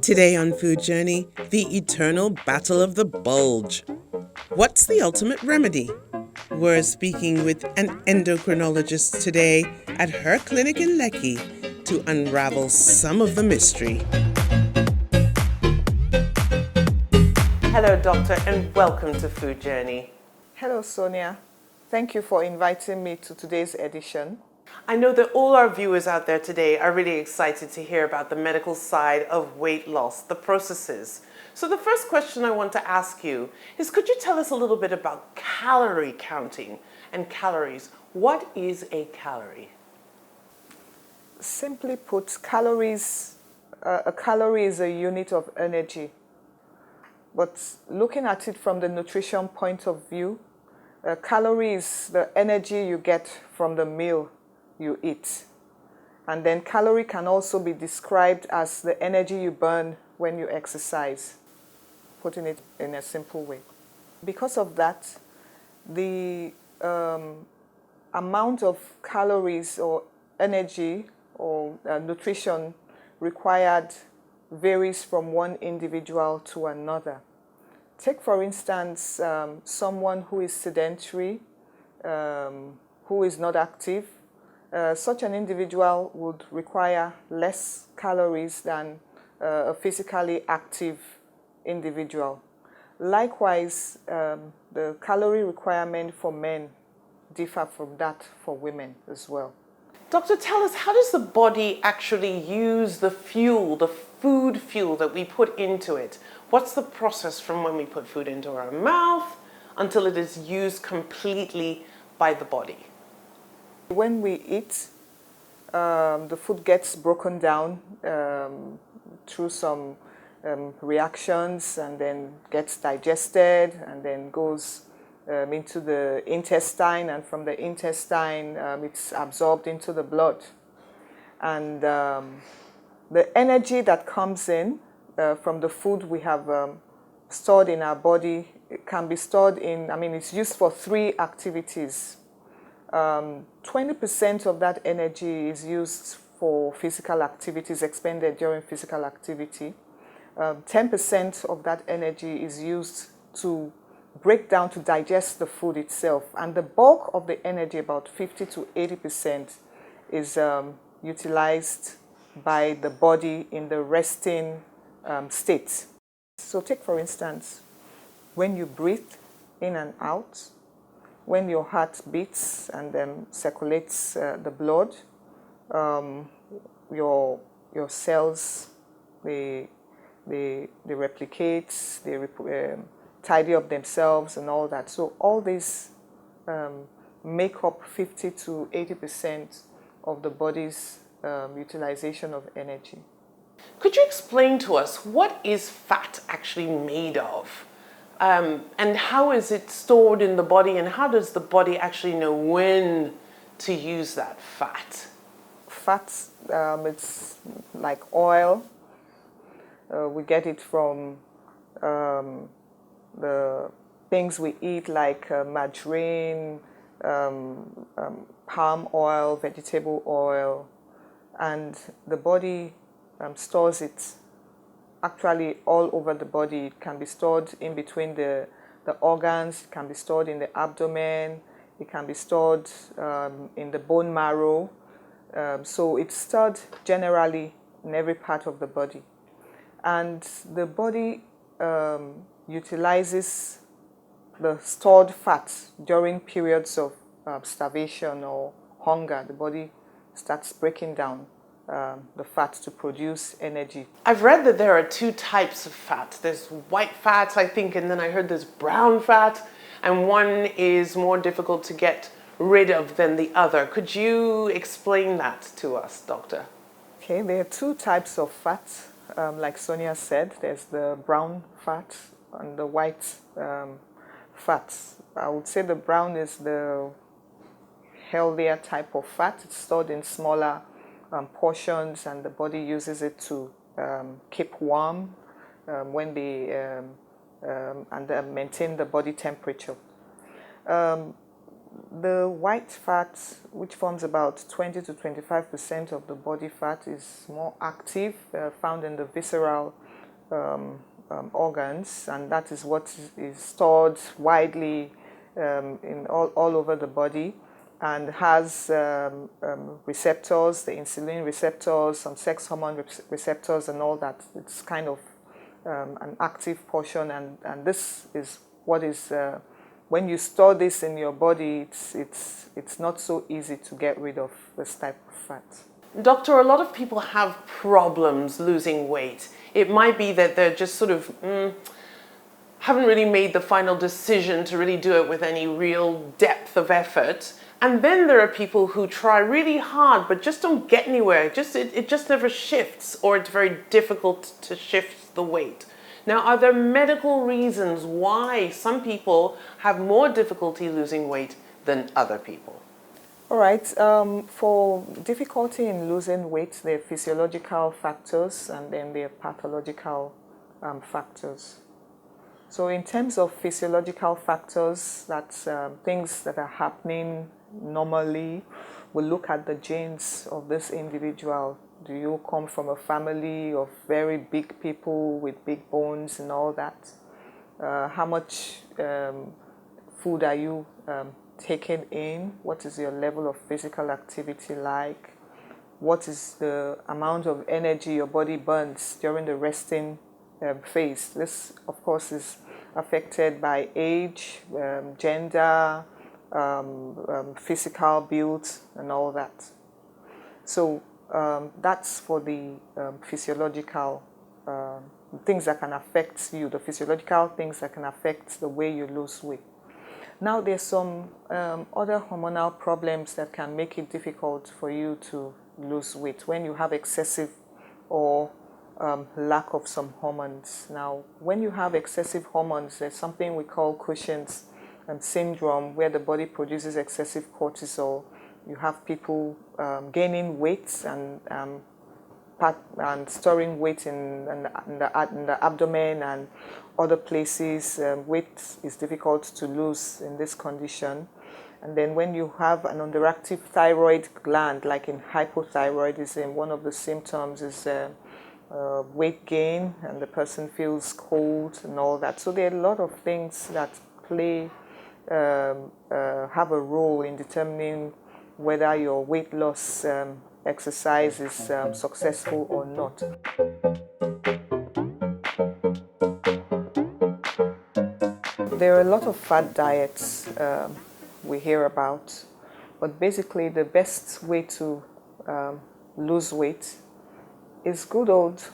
Today on Food Journey, the eternal battle of the bulge. What's the ultimate remedy? We're speaking with an endocrinologist today at her clinic in Lekki to unravel some of the mystery. Hello, Doctor, and welcome to Food Journey. Hello, Sonia. Thank you for inviting me to today's edition. I know that all our viewers out there today are really excited to hear about the medical side of weight loss, the processes. So the first question I want to ask you is, could you tell us a little bit about calorie counting and calories? What is a calorie? Simply put, a calorie is a unit of energy. But looking at it from the nutrition point of view, a calorie is the energy you get from the meal you eat. And then calorie can also be described as the energy you burn when you exercise, putting it in a simple way. Because of that, the amount of calories or energy or nutrition required varies from one individual to another. Take, for instance, someone who is sedentary, who is not active. Such an individual would require less calories than a physically active individual. Likewise, the calorie requirement for men differ from that for women as well. Doctor, tell us, how does the body actually use the fuel, the food fuel that we put into it? What's the process from when we put food into our mouth until it is used completely by the body? When we eat, the food gets broken down through some reactions and then gets digested and then goes into the intestine, and from the intestine it's absorbed into the blood. And the energy that comes in from the food we have stored in our body, it can be stored in, it's used for three activities. 20% of that energy is used for physical activities, expended during physical activity. 10% of that energy is used to break down, to digest the food itself. And the bulk of the energy, about 50 to 80%, is utilized by the body in the resting state. So take, for instance, when you breathe in and out, when your heart beats and then circulates the blood, your cells, they replicate, they tidy up themselves and all that. So all these make up 50 to 80% of the body's utilization of energy. Could you explain to us, what is fat actually made of? And how is it stored in the body, and how does the body actually know when to use that fat? Fat, it's like oil. We get it from the things we eat, like margarine, palm oil, vegetable oil, and the body stores it actually all over the body. It can be stored in between the organs, it can be stored in the abdomen, it can be stored in the bone marrow. So it's stored generally in every part of the body. And the body utilizes the stored fat during periods of starvation or hunger. The body starts breaking down the fat to produce energy. I've read that there are two types of fat. There's white fat, I think, and then I heard there's brown fat, and one is more difficult to get rid of than the other. Could you explain that to us, Doctor? Okay, there are two types of fat. Like Sonia said, there's the brown fat and the white fat. I would say the brown is the healthier type of fat. It's stored in smaller portions, and the body uses it to keep warm when they and maintain the body temperature. The white fat, which forms about 20 to 25% of the body fat, is more active, found in the visceral organs, and that is what is stored widely in all over the body, and has receptors, the insulin receptors, some sex hormone receptors, and all that. It's kind of an active portion, and this is what is when you store this in your body, it's not so easy to get rid of this type of fat. Doctor, a lot of people have problems losing weight. It might be that they're just sort of haven't really made the final decision to really do it with any real depth of effort. And then there are people who try really hard but just don't get anywhere. It just never shifts, or it's very difficult to shift the weight. Now, are there medical reasons why some people have more difficulty losing weight than other people? All right. For difficulty in losing weight, there are physiological factors and then there are pathological factors. So in terms of physiological factors, that's things that are happening normally. We look at the genes of this individual. Do you come from a family of very big people with big bones and all that? How much food are you taking in? What is your level of physical activity like? What is the amount of energy your body burns during the resting phase? This, of course, is affected by age, gender, physical build, and all that. So that's for the physiological things that can affect you, the physiological things that can affect the way you lose weight. Now there's some other hormonal problems that can make it difficult for you to lose weight when you have excessive or lack of some hormones. Now, when you have excessive hormones, there's something we call Cushing's syndrome, where the body produces excessive cortisol. You have people gaining weight and storing weight in the abdomen and other places. Weight is difficult to lose in this condition. And then when you have an underactive thyroid gland, like in hypothyroidism, one of the symptoms is weight gain, and the person feels cold and all that. So there are a lot of things that have a role in determining whether your weight loss exercise is successful or not. There are a lot of fad diets we hear about, but basically the best way to lose weight is good old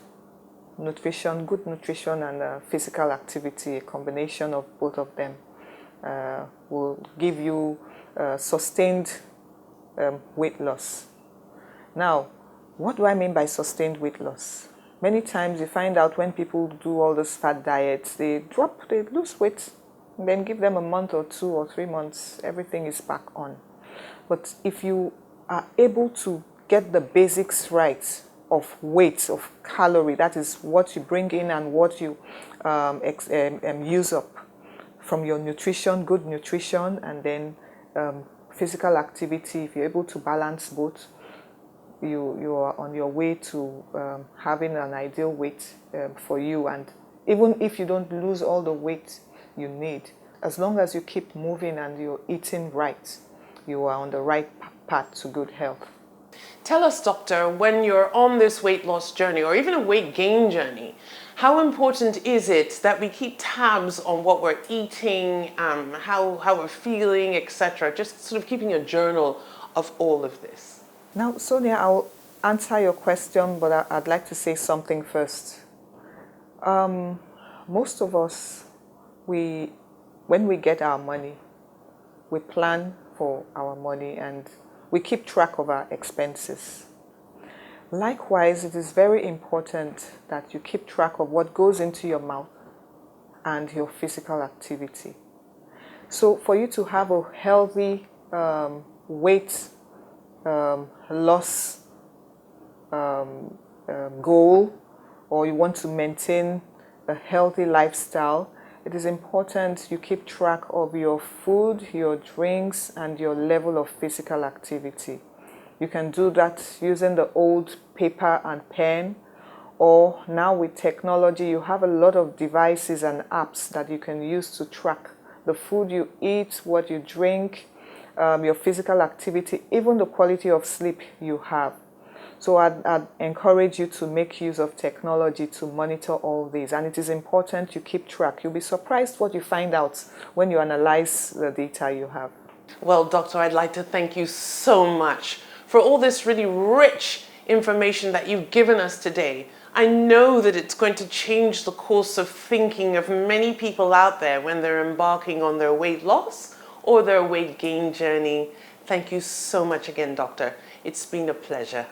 nutrition, good nutrition and physical activity. A combination of both of them will give you sustained weight loss. Now, what do I mean by sustained weight loss? Many times you find out when people do all those fad diets, they lose weight, and then give them a month or 2 or 3 months, everything is back on. But if you are able to get the basics right of weight, of calorie, that is what you bring in and what you use up from your nutrition, good nutrition, and then physical activity, if you're able to balance both, you are on your way to having an ideal weight for you. And even if you don't lose all the weight you need, as long as you keep moving and you're eating right, you are on the right path to good health. Tell us, doctor, when you're on this weight loss journey or even a weight gain journey, how important is it that we keep tabs on what we're eating, how we're feeling, etc.? Just sort of keeping a journal of all of this. Now, Sonia, I'll answer your question, but I'd like to say something first. Most of us, when we get our money, we plan for our money and we keep track of our expenses. Likewise, it is very important that you keep track of what goes into your mouth and your physical activity. So for you to have a healthy weight loss goal, or you want to maintain a healthy lifestyle, it is important you keep track of your food, your drinks, and your level of physical activity. You can do that using the old paper and pen, or now with technology, you have a lot of devices and apps that you can use to track the food you eat, what you drink, your physical activity, even the quality of sleep you have. So I'd encourage you to make use of technology to monitor all these. And it is important you keep track. You'll be surprised what you find out when you analyze the data you have. Well, Doctor, I'd like to thank you so much for all this really rich information that you've given us today. I know that it's going to change the course of thinking of many people out there when they're embarking on their weight loss or their weight gain journey. Thank you so much again, Doctor. It's been a pleasure.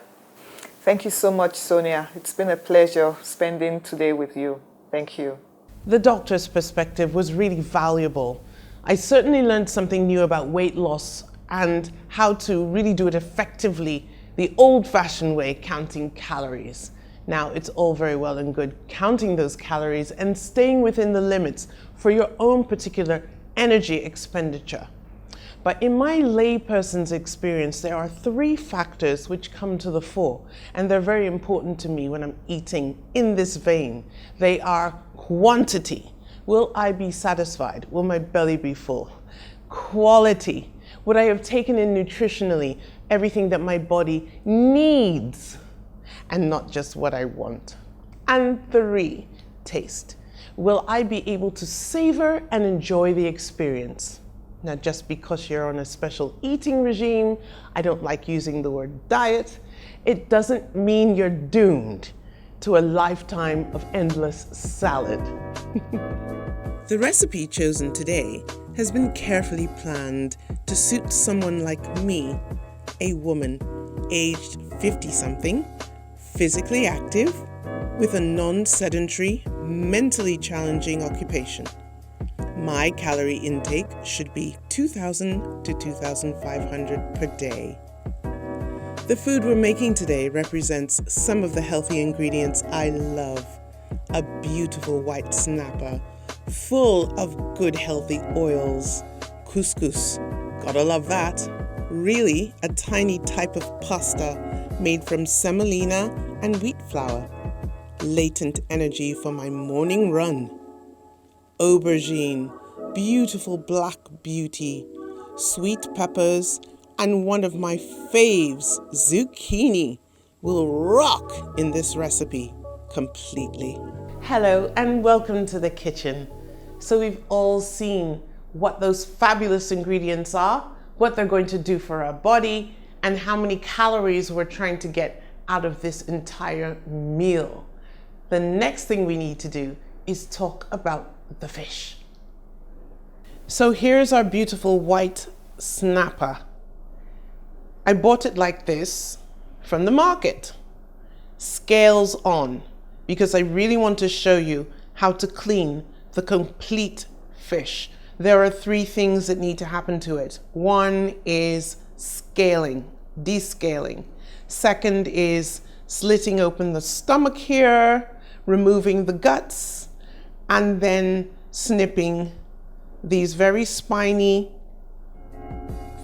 Thank you so much, Sonia. It's been a pleasure spending today with you. Thank you. The doctor's perspective was really valuable. I certainly learned something new about weight loss and how to really do it effectively the old-fashioned way, counting calories. Now, it's all very well and good counting those calories and staying within the limits for your own particular energy expenditure. But in my layperson's experience, there are 3 factors which come to the fore, and they're very important to me when I'm eating in this vein. They are quantity. Will I be satisfied? Will my belly be full? Quality. Would I have taken in nutritionally everything that my body needs and not just what I want? And 3, taste. Will I be able to savor and enjoy the experience? Now, just because you're on a special eating regime, I don't like using the word diet, it doesn't mean you're doomed to a lifetime of endless salad. The recipe chosen today has been carefully planned to suit someone like me, a woman aged 50-something, physically active, with a non-sedentary, mentally challenging occupation. My calorie intake should be 2,000 to 2,500 per day. The food we're making today represents some of the healthy ingredients I love. A beautiful white snapper, full of good healthy oils. Couscous, gotta love that. Really a tiny type of pasta made from semolina and wheat flour. Latent energy for my morning run. Aubergine, beautiful black beauty, sweet peppers, and one of my faves, zucchini, will rock in this recipe completely. Hello and welcome to the kitchen. So we've all seen what those fabulous ingredients are, what they're going to do for our body, and how many calories we're trying to get out of this entire meal. The next thing we need to do is talk about the fish. So here's our beautiful white snapper. I bought it like this from the market, scales on, because I really want to show you how to clean the complete fish. There are 3 things that need to happen to it. 1 is scaling, descaling. 2nd is slitting open the stomach here, removing the guts, and then snipping these very spiny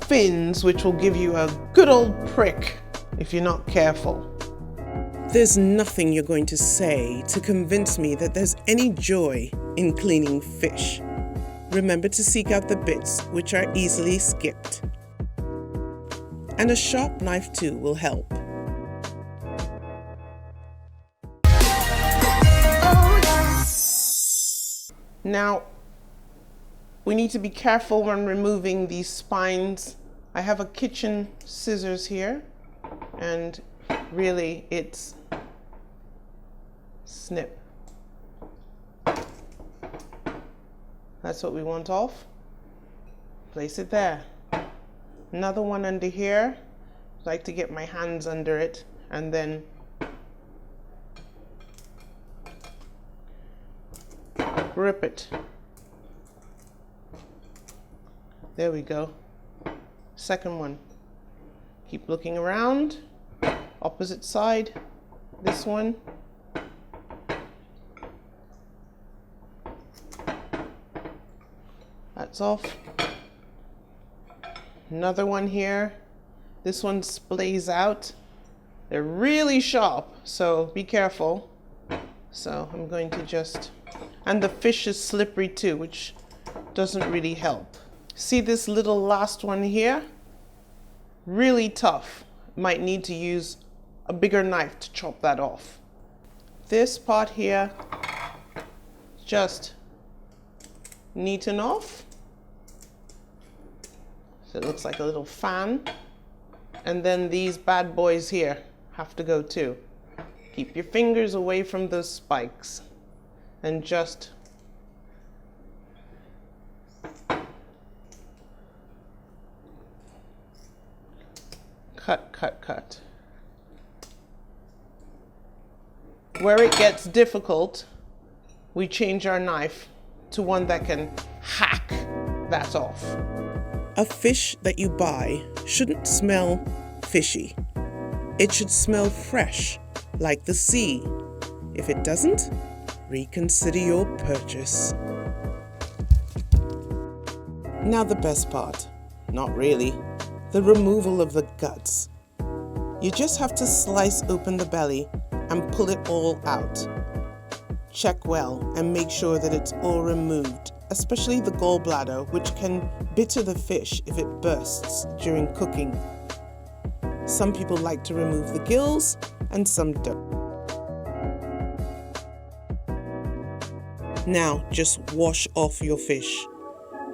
fins, which will give you a good old prick if you're not careful. There's nothing you're going to say to convince me that there's any joy in cleaning fish. Remember to seek out the bits which are easily skipped. And a sharp knife too will help. Now, we need to be careful when removing these spines. I have a kitchen scissors here, and really it's snip. That's what we want off. Place it there. Another one under here. I like to get my hands under it and then rip it. There we go. Second one. Keep looking around. Opposite side. This one. That's off. Another one here. This one splays out. They're really sharp, so be careful. So I'm going to just, and the fish is slippery too, which doesn't really help. See this little last one here? Really tough. Might need to use a bigger knife to chop that off. This part here, just neaten off. So it looks like a little fan. And then these bad boys here have to go too. Keep your fingers away from those spikes and just cut, cut, cut. Where it gets difficult, we change our knife to one that can hack that off. A fish that you buy shouldn't smell fishy. It should smell fresh, like the sea. If it doesn't, reconsider your purchase. Now the best part, not really, the removal of the guts. You just have to slice open the belly and pull it all out. Check well and make sure that it's all removed, especially the gallbladder, which can bitter the fish if it bursts during cooking. Some people like to remove the gills and some don't. Now just wash off your fish,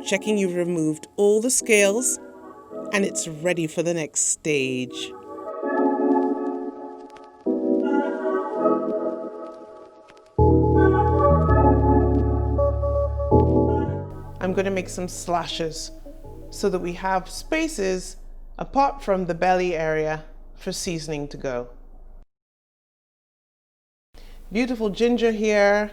checking you've removed all the scales and it's ready for the next stage. I'm going to make some slashes so that we have spaces apart from the belly area for seasoning to go. Beautiful ginger here.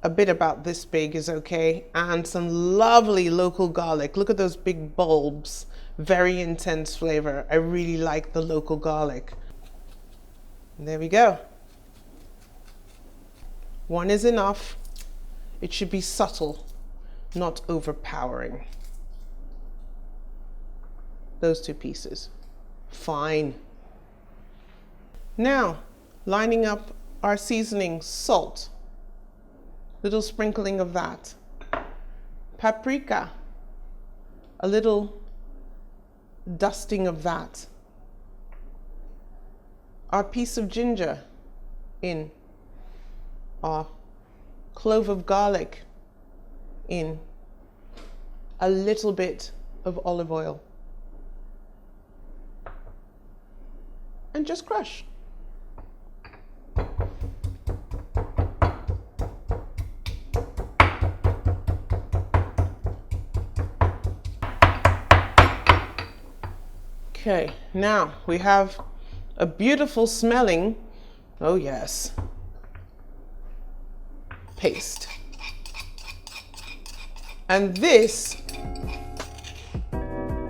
A bit about this big is okay. And some lovely local garlic. Look at those big bulbs. Very intense flavor. I really like the local garlic. And there we go. One is enough. It should be subtle, not overpowering. Those two pieces. Fine. Now, lining up our seasoning, salt. Little sprinkling of that. Paprika. A little dusting of that. Our piece of ginger in. Our clove of garlic in. A little bit of olive oil. And just crush. Okay, now we have a beautiful smelling, oh yes, paste. And this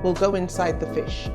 will go inside the fish.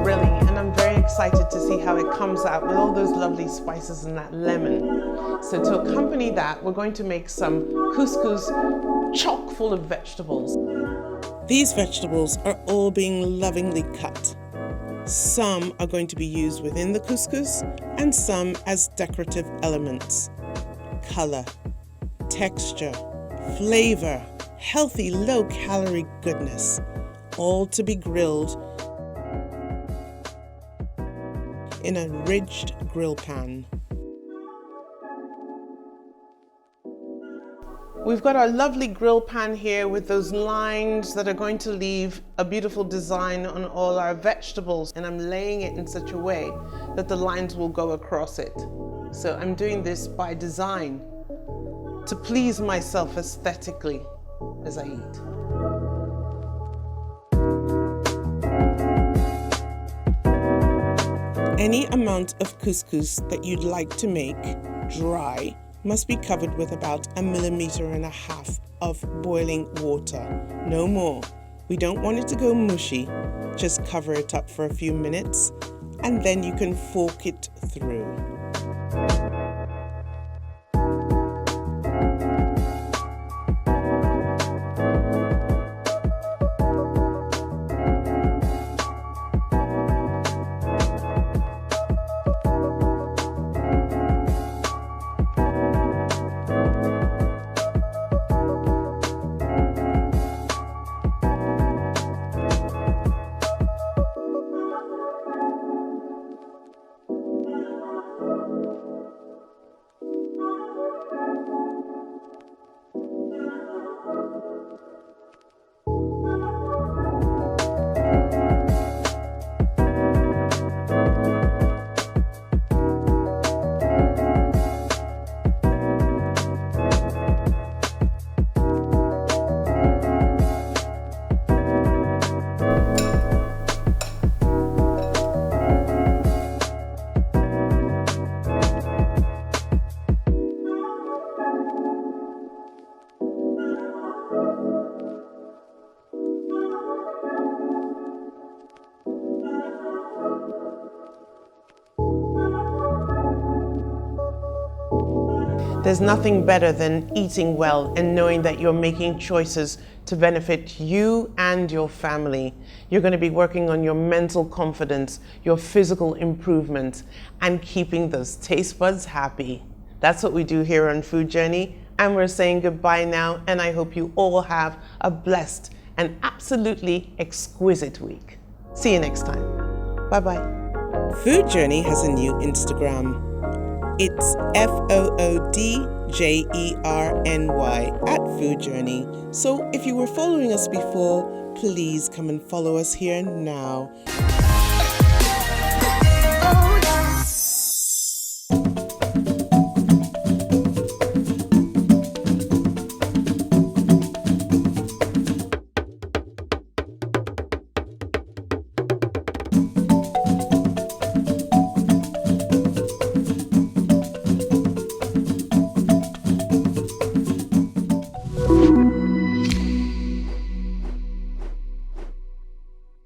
grilling, and I'm very excited to see how it comes out with all those lovely spices and that lemon. So to accompany that, we're going to make some couscous chock full of vegetables. These vegetables are all being lovingly cut. Some are going to be used within the couscous and some as decorative elements. Color, texture, flavor, healthy low-calorie goodness, all to be grilled in a ridged grill pan. We've got our lovely grill pan here with those lines that are going to leave a beautiful design on all our vegetables, and I'm laying it in such a way that the lines will go across it. So I'm doing this by design to please myself aesthetically as I eat. Any amount of couscous that you'd like to make dry must be covered with about 1.5 millimeters of boiling water, no more. We don't want it to go mushy. Just cover it up for a few minutes and then you can fork it through. There's nothing better than eating well and knowing that you're making choices to benefit you and your family. You're going to be working on your mental confidence, your physical improvement, and keeping those taste buds happy. That's what we do here on Food Journey, and we're saying goodbye now, and I hope you all have a blessed and absolutely exquisite week. See you next time. Bye-bye. Food Journey has a new Instagram. It's FOODJERNY @Food Journey. So if you were following us before, please come and follow us here now.